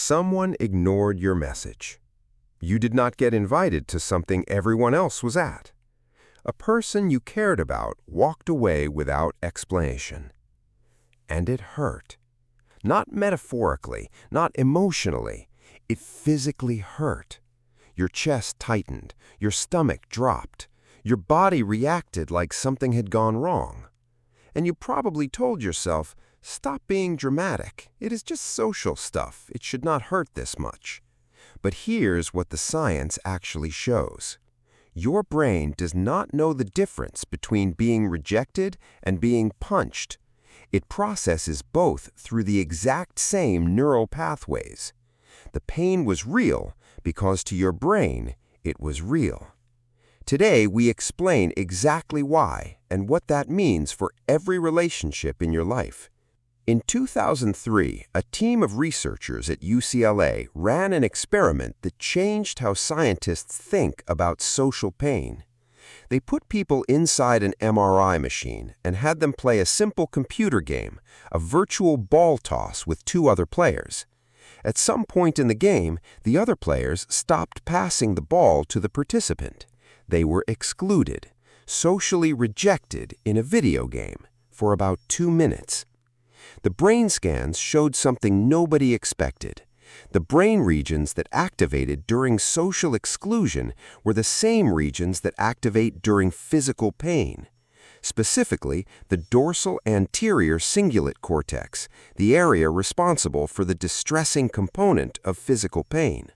Someone ignored your message. You did not get invited to something everyone else was at. A person you cared about walked away without explanation. And it hurt. Not metaphorically, not emotionally. It physically hurt. Your chest tightened, your stomach dropped, your body reacted like something had gone wrong. And you probably told yourself, "Stop being dramatic. It is just social stuff. It should not hurt this much." But here's what the science actually shows. Your brain does not know the difference between being rejected and being punched. It processes both through the exact same neural pathways. The pain was real because to your brain, it was real. Today, we explain exactly why and what that means for every relationship in your life. In 2003, a team of researchers at UCLA ran an experiment that changed how scientists think about social pain. They put people inside an MRI machine and had them play a simple computer game, a virtual ball toss with two other players. At some point in the game, the other players stopped passing the ball to the participant. They were excluded, socially rejected in a video game for about 2 minutes. The brain scans showed something nobody expected. The brain regions that activated during social exclusion were the same regions that activate during physical pain. Specifically, the dorsal anterior cingulate cortex, the area responsible for the distressing component of physical pain.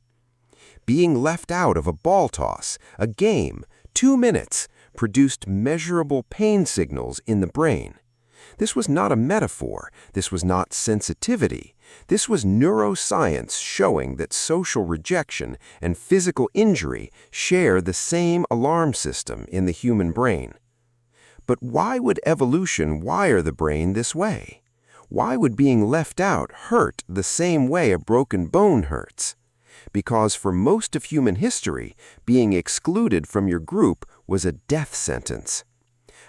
Being left out of a ball toss, a game, 2 minutes, produced measurable pain signals in the brain. This was not a metaphor. This was not sensitivity. This was neuroscience showing that social rejection and physical injury share the same alarm system in the human brain. But why would evolution wire the brain this way? Why would being left out hurt the same way a broken bone hurts? Because for most of human history, being excluded from your group was a death sentence.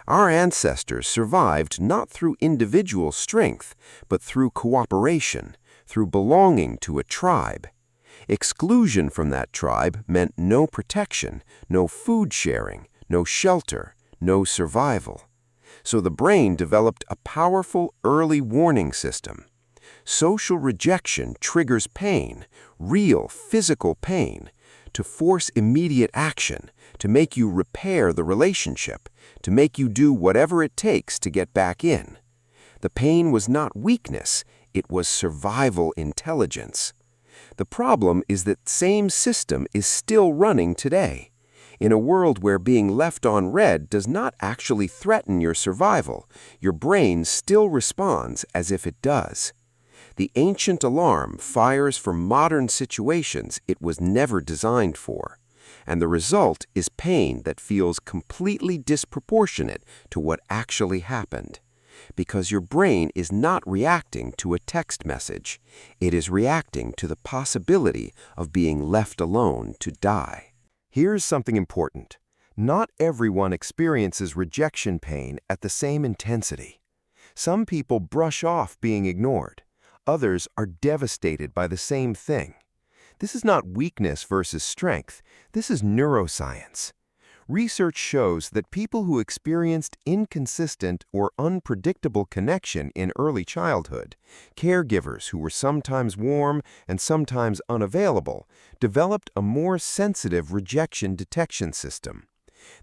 Our ancestors survived not through individual strength, but through cooperation, through belonging to a tribe. Exclusion from that tribe meant no protection, no food sharing, no shelter, no survival. So the brain developed a powerful early warning system. Social rejection triggers pain, real physical pain, to force immediate action, to make you repair the relationship, to make you do whatever it takes to get back in. The pain was not weakness, it was survival intelligence. The problem is that same system is still running today. In a world where being left on red does not actually threaten your survival, your brain still responds as if it does. The ancient alarm fires for modern situations it was never designed for, and the result is pain that feels completely disproportionate to what actually happened. Because your brain is not reacting to a text message, it is reacting to the possibility of being left alone to die. Here's something important. Not everyone experiences rejection pain at the same intensity. Some people brush off being ignored. Others are devastated by the same thing. This is not weakness versus strength. This is neuroscience. Research shows that people who experienced inconsistent or unpredictable connection in early childhood, caregivers who were sometimes warm and sometimes unavailable, developed a more sensitive rejection detection system.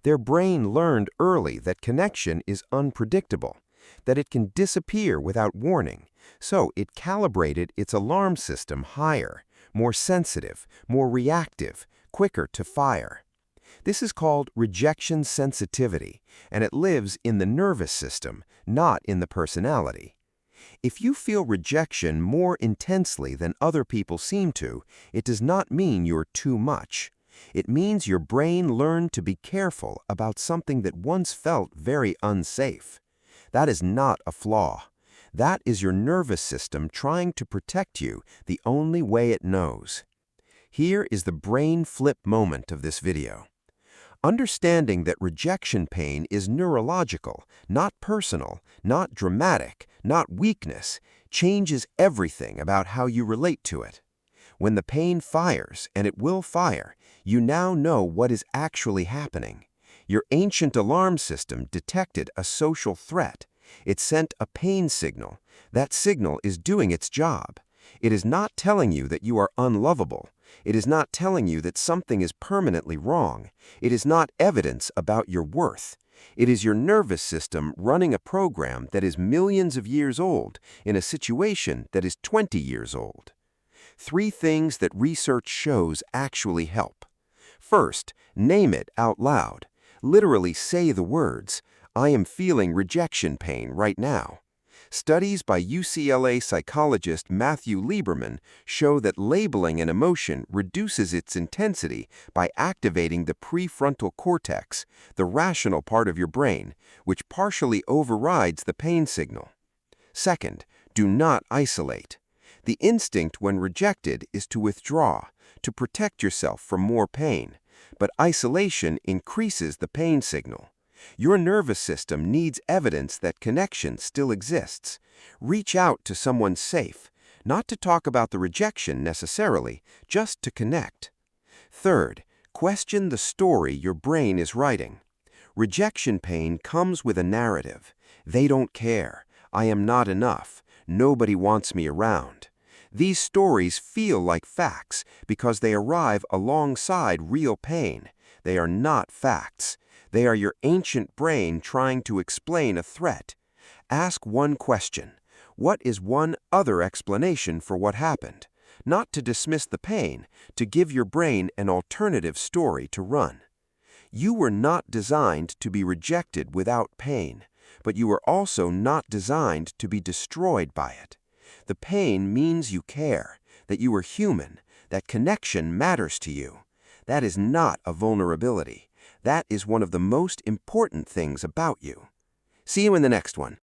Their brain learned early that connection is unpredictable, that it can disappear without warning, so it calibrated its alarm system higher, more sensitive, more reactive, quicker to fire. This is called rejection sensitivity, and it lives in the nervous system, not in the personality. If you feel rejection more intensely than other people seem to, it does not mean you're too much. It means your brain learned to be careful about something that once felt very unsafe. That is not a flaw. That is your nervous system trying to protect you the only way it knows. Here is the brain flip moment of this video. Understanding that rejection pain is neurological, not personal, not dramatic, not weakness, changes everything about how you relate to it. When the pain fires, and it will fire, you now know what is actually happening. Your ancient alarm system detected a social threat. It sent a pain signal. That signal is doing its job. It is not telling you that you are unlovable. It is not telling you that something is permanently wrong. It is not evidence about your worth. It is your nervous system running a program that is millions of years old in a situation that is 20 years old. 3 things that research shows actually help. First, name it out loud. Literally say the words, "I am feeling rejection pain right now." Studies by UCLA psychologist Matthew Lieberman show that labeling an emotion reduces its intensity by activating the prefrontal cortex, the rational part of your brain, which partially overrides the pain signal. Second, do not isolate. The instinct when rejected is to withdraw, to protect yourself from more pain, but isolation increases the pain signal. Your nervous system needs evidence that connection still exists. Reach out to someone safe, not to talk about the rejection necessarily, just to connect. Third, question the story your brain is writing. Rejection pain comes with a narrative. They don't care. I am not enough. Nobody wants me around. These stories feel like facts because they arrive alongside real pain. They are not facts. They are your ancient brain trying to explain a threat. Ask one question. What is one other explanation for what happened? Not to dismiss the pain, to give your brain an alternative story to run. You were not designed to be rejected without pain, but you were also not designed to be destroyed by it. The pain means you care, that you are human, that connection matters to you. That is not a vulnerability. That is one of the most important things about you. See you in the next one.